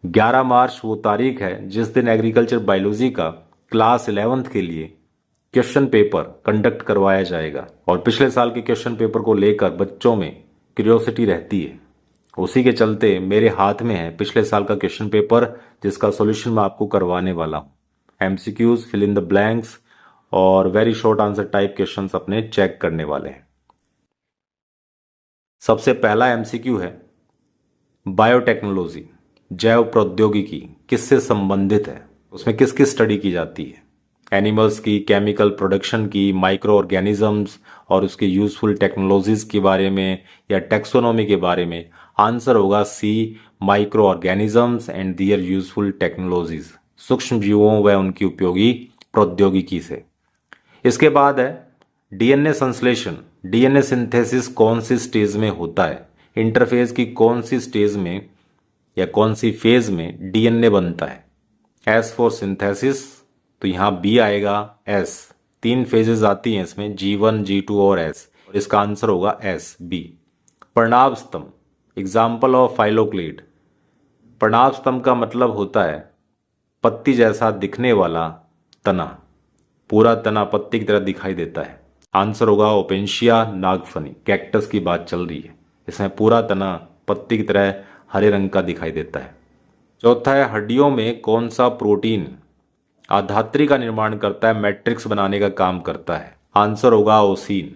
11 मार्च वो तारीख है जिस दिन एग्रीकल्चर बायोलॉजी का क्लास 11th के लिए क्वेश्चन पेपर कंडक्ट करवाया जाएगा। और पिछले साल के क्वेश्चन पेपर को लेकर बच्चों में क्यूरियोसिटी रहती है। उसी के चलते मेरे हाथ में है पिछले साल का क्वेश्चन पेपर, जिसका सॉल्यूशन मैं आपको करवाने वाला हूँ। MCQs, fill in the blanks और very short answer type questions अपने चेक करने वाले हैं। सबसे पहला एमसीक्यू है, बायोटेक्नोलॉजी जैव प्रौद्योगिकी किससे संबंधित है, उसमें किस किस स्टडी की जाती है? एनिमल्स की, केमिकल प्रोडक्शन की, माइक्रो ऑर्गेनिजम्स और उसके यूजफुल टेक्नोलॉजीज के बारे में या टेक्सोनॉमी के बारे में? आंसर होगा C, microorganisms and their useful technologies, सूक्ष्म जीवों व उनकी उपयोगी प्रौद्योगिकी से। इसके बाद है डीएनए संश्लेषण, डीएनए सिंथेसिस कौन सी स्टेज में होता है? इंटरफेज की कौन सी स्टेज में या कौन सी फेज में डीएनए बनता है? एस फॉर सिंथेसिस, तो यहां बी आएगा। एस, 3 फेजेस आती हैं इसमें, G1, G2 और एस, और इसका आंसर होगा एस, बी। पर्णाव स्तंभ, एग्जाम्पल ऑफ फाइलोक्लेड। पर्णाव स्तंभ का मतलब होता है पत्ती जैसा दिखने वाला तना, पूरा तना पत्ती की तरह दिखाई देता है। आंसर होगा ओपेंशिया नागफनी, कैक्टस की बात चल रही है, इसमें पूरा तना पत्ती की तरह हरे रंग का दिखाई देता है। चौथा है, हड्डियों में कौन सा प्रोटीन आधात्री का निर्माण करता है, मैट्रिक्स बनाने का काम करता है? आंसर होगा ओसीन।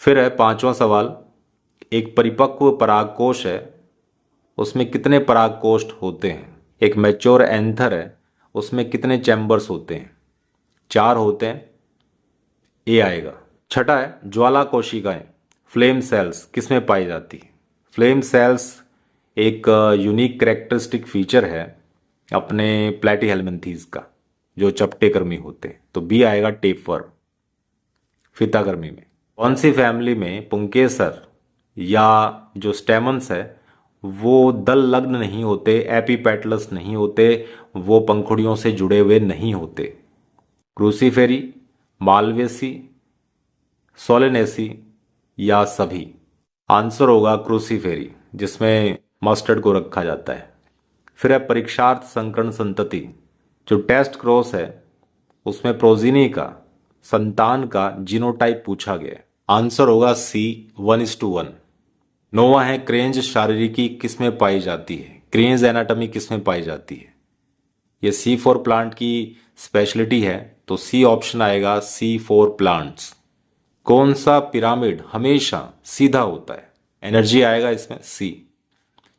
फिर है 5वां सवाल, एक परिपक्व परागकोश है, उसमें कितने परागकोष्ठ होते हैं? एक मैच्योर एंथर है, उसमें कितने चैम्बर्स होते हैं? 4 होते हैं, ए आएगा। छठा है, ज्वाला कोशिकाएं, फ्लेम सेल्स किसमें पाई जाती है? फ्लेम सेल्स एक यूनिक कैरेक्टरिस्टिक फीचर है अपने प्लेटीहेल्मिन्थीज का, जो चपटेकर्मी होते हैं, तो बी आएगा, टेपवर्म, फीताकर्मी में। कौन सी फैमिली में पुंकेसर या जो स्टेमन्स है वो दल लग्न नहीं होते, एपीपेटलस नहीं होते, वो पंखुड़ियों से जुड़े हुए नहीं होते? क्रूसीफेरी, मालवेसी, सोलेनेसी या सभी? आंसर होगा क्रूसीफेरी, जिसमें मस्टर्ड को रखा जाता है। फिर है परीक्षार्थ संकरण संतति, जो टेस्ट क्रॉस है उसमें प्रोजीनी का, संतान का जीनोटाइप पूछा गया है। आंसर होगा सी, 1:1। 9वां है, क्रेंज शारीरिकी किसमें पाई जाती है? क्रेंज एनाटॉमी किसमें पाई जाती है? ये सी फॉर प्लांट की स्पेशलिटी है, तो सी ऑप्शन आएगा, सी फॉर प्लांट्स। कौन सा पिरामिड हमेशा सीधा होता है? एनर्जी आएगा इसमें, सी।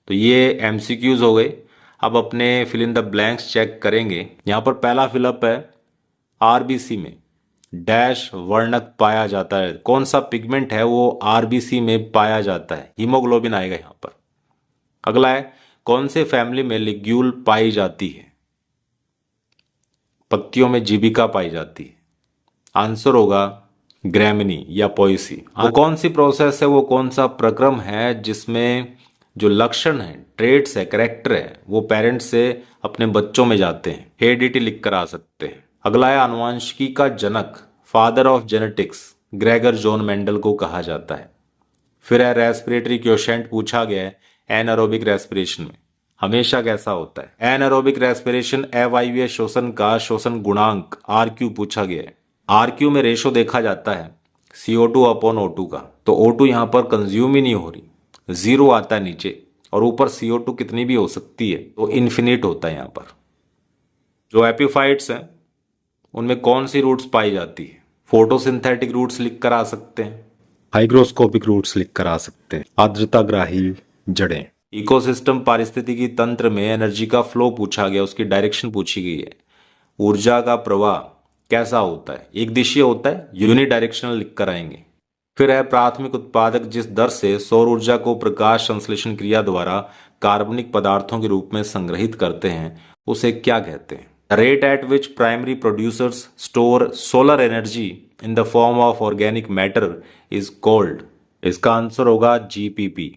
तो ये एमसीक्यूज हो गए। अब अपने fill in the blanks check करेंगे। यहाँ पर पहला फिलअप है, आरबीसी में डैश वर्णक पाया जाता है। कौन सा पिगमेंट है वो आरबीसी में पाया जाता है? हीमोग्लोबिन आएगा यहाँ पर। अगला है, कौन से फैमिली में लिग्यूल पाई जाती है? पत्तियों में जीविका पाई जाती है। आंसर होगा ग्रैमिनी या पोएसी। वो कौन सी प्रोसेस है, वो कौन सा प्रक्रम है जिसमें जो लक्षण है, ट्रेट्स है, कैरेक्टर है, वो पेरेंट्स से अपने बच्चों में जाते हैं? हेरिडिटी लिख कर आ सकते हैं। अगला है, आनुवंशिकी का जनक, father of genetics, Gregor John Mendel को कहा जाता है। फिर है रेस्पिरेटरी क्वोशिएंट पूछा गया है एनारोबिक रेस्पिरेशन में, हमेशा कैसा होता है? एनारोबिक रेस्पिरेशन अवायवीय श्वसन का श्वसन गुणांक आरक्यू पूछा गया है। आरक्यू में रेशो देखा जाता है CO2/O2 का, तो O2 यहाँ पर कंज्यूम ही नहीं हो रही, 0 आता है नीचे, और ऊपर CO2 कितनी भी हो सकती है, तो इन्फिनिट होता है यहाँ पर। जो एपिफाइट्स हैं उनमें कौन सी रूट्स पाई जाती है? फोटोसिंथेटिक रूट्स लिख कर आ सकते हैं, हाइग्रोस्कोपिक रूट्स लिख कर आ सकते हैं, आर्द्रताग्राही जड़ें। इकोसिस्टम पारिस्थितिकी तंत्र में एनर्जी का फ्लो पूछा गया, उसकी डायरेक्शन पूछी गई है। ऊर्जा का प्रवाह कैसा होता है? एक दिशीय होता है, यूनिडायरेक्शनल लिख कर आएंगे। फिर है प्राथमिक उत्पादक जिस दर से सौर ऊर्जा को प्रकाश संश्लेषण क्रिया द्वारा कार्बनिक पदार्थों के रूप में संग्रहित करते हैं, उसे क्या कहते हैं? Rate at which primary producers store solar energy in the form of organic matter is called. इसका आंसर होगा GPP,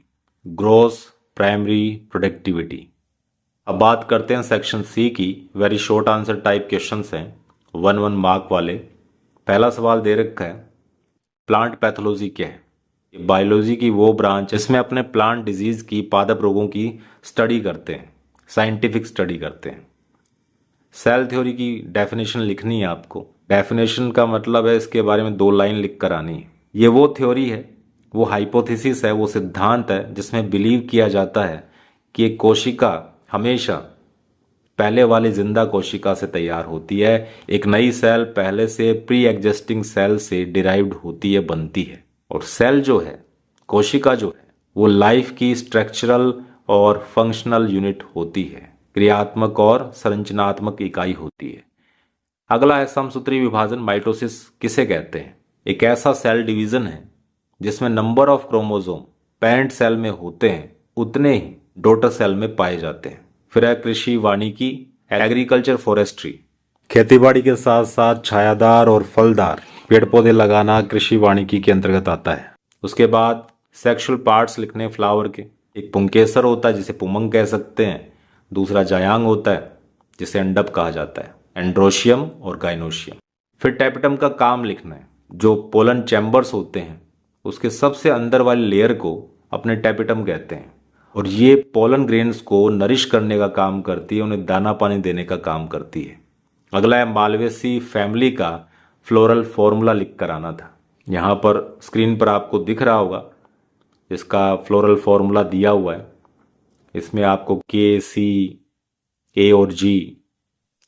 ग्रॉस प्राइमरी प्रोडक्टिविटी। अब बात करते हैं सेक्शन सी की। Very short answer type questions हैं, 1 मार्क वाले। पहला सवाल दे रखा है, प्लांट पैथोलॉजी क्या है? ये बायोलॉजी की वो ब्रांच इसमें अपने प्लांट डिजीज की, पादप रोगों की स्टडी करते हैं। साइंटिफिक स्टडी करते हैं। सेल थ्योरी की डेफिनेशन लिखनी है आपको। डेफिनेशन का मतलब है इसके बारे में 2 लाइन लिख कर आनी है। ये वो थ्योरी है, वो हाइपोथेसिस है, वो सिद्धांत है जिसमें बिलीव किया जाता है कि एक कोशिका हमेशा पहले वाली जिंदा कोशिका से तैयार होती है, एक नई सेल पहले से प्री एग्जिस्टिंग सेल से डिराइव्ड होती है, बनती है। और सेल जो है, कोशिका जो है, वो लाइफ की स्ट्रक्चरल और फंक्शनल यूनिट होती है, क्रियात्मक और संरचनात्मक इकाई होती है। अगला है समसूत्री विभाजन, माइटोसिस किसे कहते हैं? एक ऐसा सेल डिवीजन है जिसमें number of chromosome parent cell में होते हैं उतने ही डॉटर सेल में पाए जाते हैं। फिर है कृषि वानिकी, एग्रीकल्चर फॉरेस्ट्री, खेतीबाड़ी के साथ साथ छायादार और फलदार पेड़ पौधे लगाना कृषि वानिकी के अंतर्गत आता है। उसके बाद सेक्सुअल पार्ट्स लिखने फ्लावर के। एक पुंकेसर होता है जिसे पुमंग कह सकते हैं, दूसरा जायांग होता है जिसे अंडप कहा जाता है, एंड्रोशियम और गाइनोशियम। फिर टैपेटम का काम लिखना है। जो पोलन चैम्बर्स होते हैं उसके सबसे अंदर वाली लेयर को अपने टैपेटम कहते हैं, और ये पोलन ग्रेन्स को नरिश करने का काम करती है, उन्हें दाना पानी देने का काम करती है। अगला है मालवेसी फैमिली का फ्लोरल फॉर्मूला लिख कर आना था। यहाँ पर स्क्रीन पर आपको दिख रहा होगा, इसका फ्लोरल फॉर्मूला दिया हुआ है। इसमें आपको के, सी, ए और जी,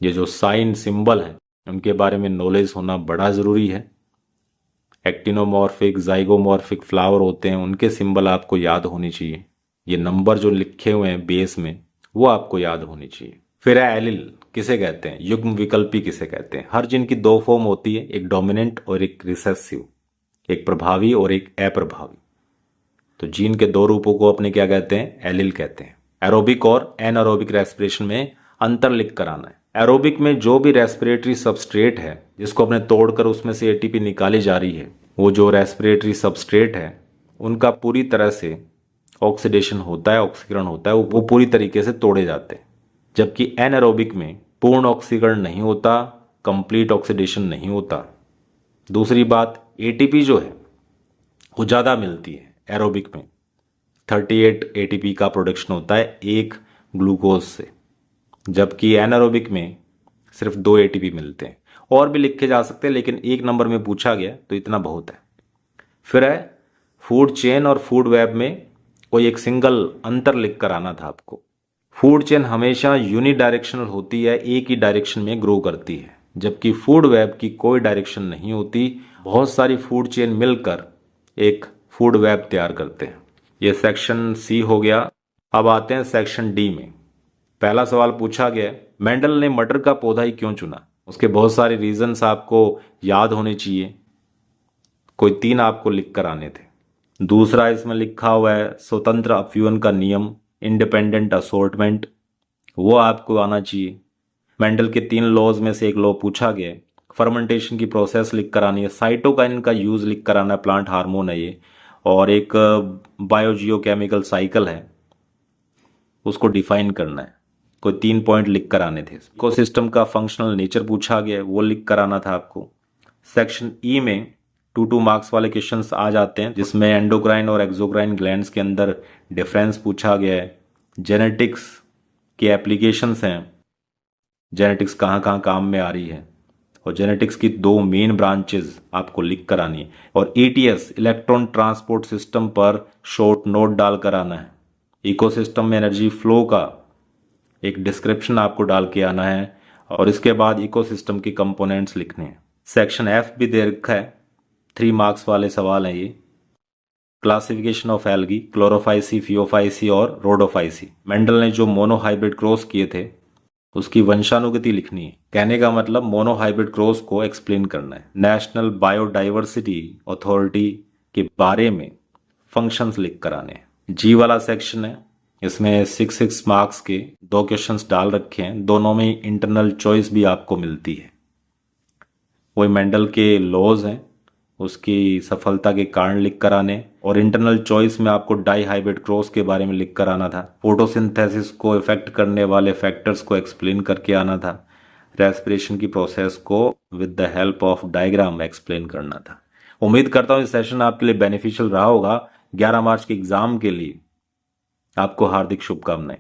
ये जो साइन सिंबल है उनके बारे में नॉलेज होना बड़ा ज़रूरी है। एक्टिनोमॉर्फिक, जाइगोमॉर्फिक फ्लावर होते हैं, उनके सिंबल आपको याद होनी चाहिए। ये नंबर जो लिखे हुए हैं बेस में वो आपको याद होनी चाहिए। फिर है एलिल किसे कहते हैं? युग्म विकल्पी किसे कहते हैं? हर जीन की 2 फॉर्म होती है, एक डोमिनेंट और एक रिसेसिव, एक प्रभावी और एक अप्रभावी। तो जीन के 2 रूपों को अपने क्या कहते हैं? एलिल कहते हैं। एरोबिक और एनएरोबिक रेस्पिरेशन में अंतर लिख कर आना है। एरोबिक में जो भी रेस्पिरेटरी सबस्ट्रेट है जिसको अपने तोड़कर उसमें से एटीपी निकाली जा रही है, वो जो रेस्पिरेटरी सबस्ट्रेट है उनका पूरी तरह से ऑक्सीडेशन होता है, ऑक्सीकरण होता है, वो पूरी तरीके से तोड़े जाते हैं। जबकि एनएरोबिक में पूर्ण ऑक्सीकरण नहीं होता, कंप्लीट ऑक्सीडेशन नहीं होता। दूसरी बात, एटीपी जो है वो ज़्यादा मिलती है एरोबिक में। 38 एटीपी का प्रोडक्शन होता है एक ग्लूकोज से, जबकि एनारोबिक में सिर्फ 2 एटीपी मिलते हैं। और भी लिखे जा सकते हैं लेकिन 1 नंबर में पूछा गया तो इतना बहुत है। फिर है फूड चेन और फूड वेब में कोई एक सिंगल अंतर लिख कर आना था आपको। फूड चेन हमेशा यूनिडायरेक्शनल होती है, एक ही डायरेक्शन में ग्रो करती है, जबकि फूड वेब की कोई डायरेक्शन नहीं होती। बहुत सारी फूड चेन मिलकर एक फूड वेब तैयार करते हैं। ये सेक्शन सी हो गया। अब आते हैं सेक्शन डी में। पहला सवाल पूछा गया, मेंडल ने मटर का पौधा ही क्यों चुना? उसके बहुत सारे रीजंस आपको याद होने चाहिए, कोई 3 आपको लिख कर आने थे। दूसरा इसमें लिखा हुआ है स्वतंत्र अपव्यूहन का नियम, इंडिपेंडेंट असॉर्टमेंट, वो आपको आना चाहिए। मेंडल के 3 लॉज में से एक लॉ पूछा गया। फर्मेंटेशन की प्रोसेस लिख कर आनी है। साइटोकाइन का यूज लिख कर आना है, प्लांट हार्मोन है ये, और एक बायोजियोकेमिकल साइकिल है उसको डिफाइन करना है। कोई 3 पॉइंट लिख कर आने थे। इकोसिस्टम का फंक्शनल नेचर पूछा गया, वो लिख कर आना था आपको। सेक्शन ई में 2 मार्क्स वाले क्वेश्चंस आ जाते हैं जिसमें एंडोक्राइन और एक्सोक्राइन ग्लैंड्स के अंदर डिफरेंस पूछा गया है। जेनेटिक्स के एप्लीकेशंस हैं, जेनेटिक्स कहाँ कहाँ काम में आ रही है, और जेनेटिक्स की 2 मेन ब्रांचेस आपको लिख कर आनी है। और ईटीएस इलेक्ट्रॉन ट्रांसपोर्ट सिस्टम पर शॉर्ट नोट डाल कर आना है। इकोसिस्टम में एनर्जी फ्लो का एक डिस्क्रिप्शन आपको डाल के आना है, और इसके बाद इकोसिस्टम के कंपोनेंट्स लिखने हैं। सेक्शन एफ भी दे रखा है, 3 मार्क्स वाले सवाल हैं ये। Classification of algae, Chlorophyceae, Phaeophyceae और रोडोफाइसी। मेंडल ने जो मोनोहाइब्रिड क्रॉस किए थे उसकी वंशानुगति लिखनी है। कहने का मतलब मोनोहाइब्रिड क्रॉस को एक्सप्लेन करना है। नेशनल बायोडाइवर्सिटी अथॉरिटी के बारे में फंक्शंस लिख कर आने हैं। जी वाला सेक्शन है, इसमें 6 मार्क्स के 2 क्वेश्चंस डाल रखे हैं। दोनों में इंटरनल चॉइस भी आपको मिलती है। वही मेंडल के लॉज हैं, उसकी सफलता के कारण लिख कर आने, और इंटरनल चॉइस में आपको डाई हाइब्रिड क्रॉस के बारे में लिख कर आना था। फोटोसिंथेसिस को इफेक्ट करने वाले फैक्टर्स को एक्सप्लेन करके आना था। रेस्पिरेशन की प्रोसेस को with the help of diagram explain करना था। उम्मीद करता हूँ इस सेशन आपके लिए बेनिफिशियल रहा होगा। 11 मार्च के एग्जाम के लिए आपको हार्दिक शुभकामनाएं।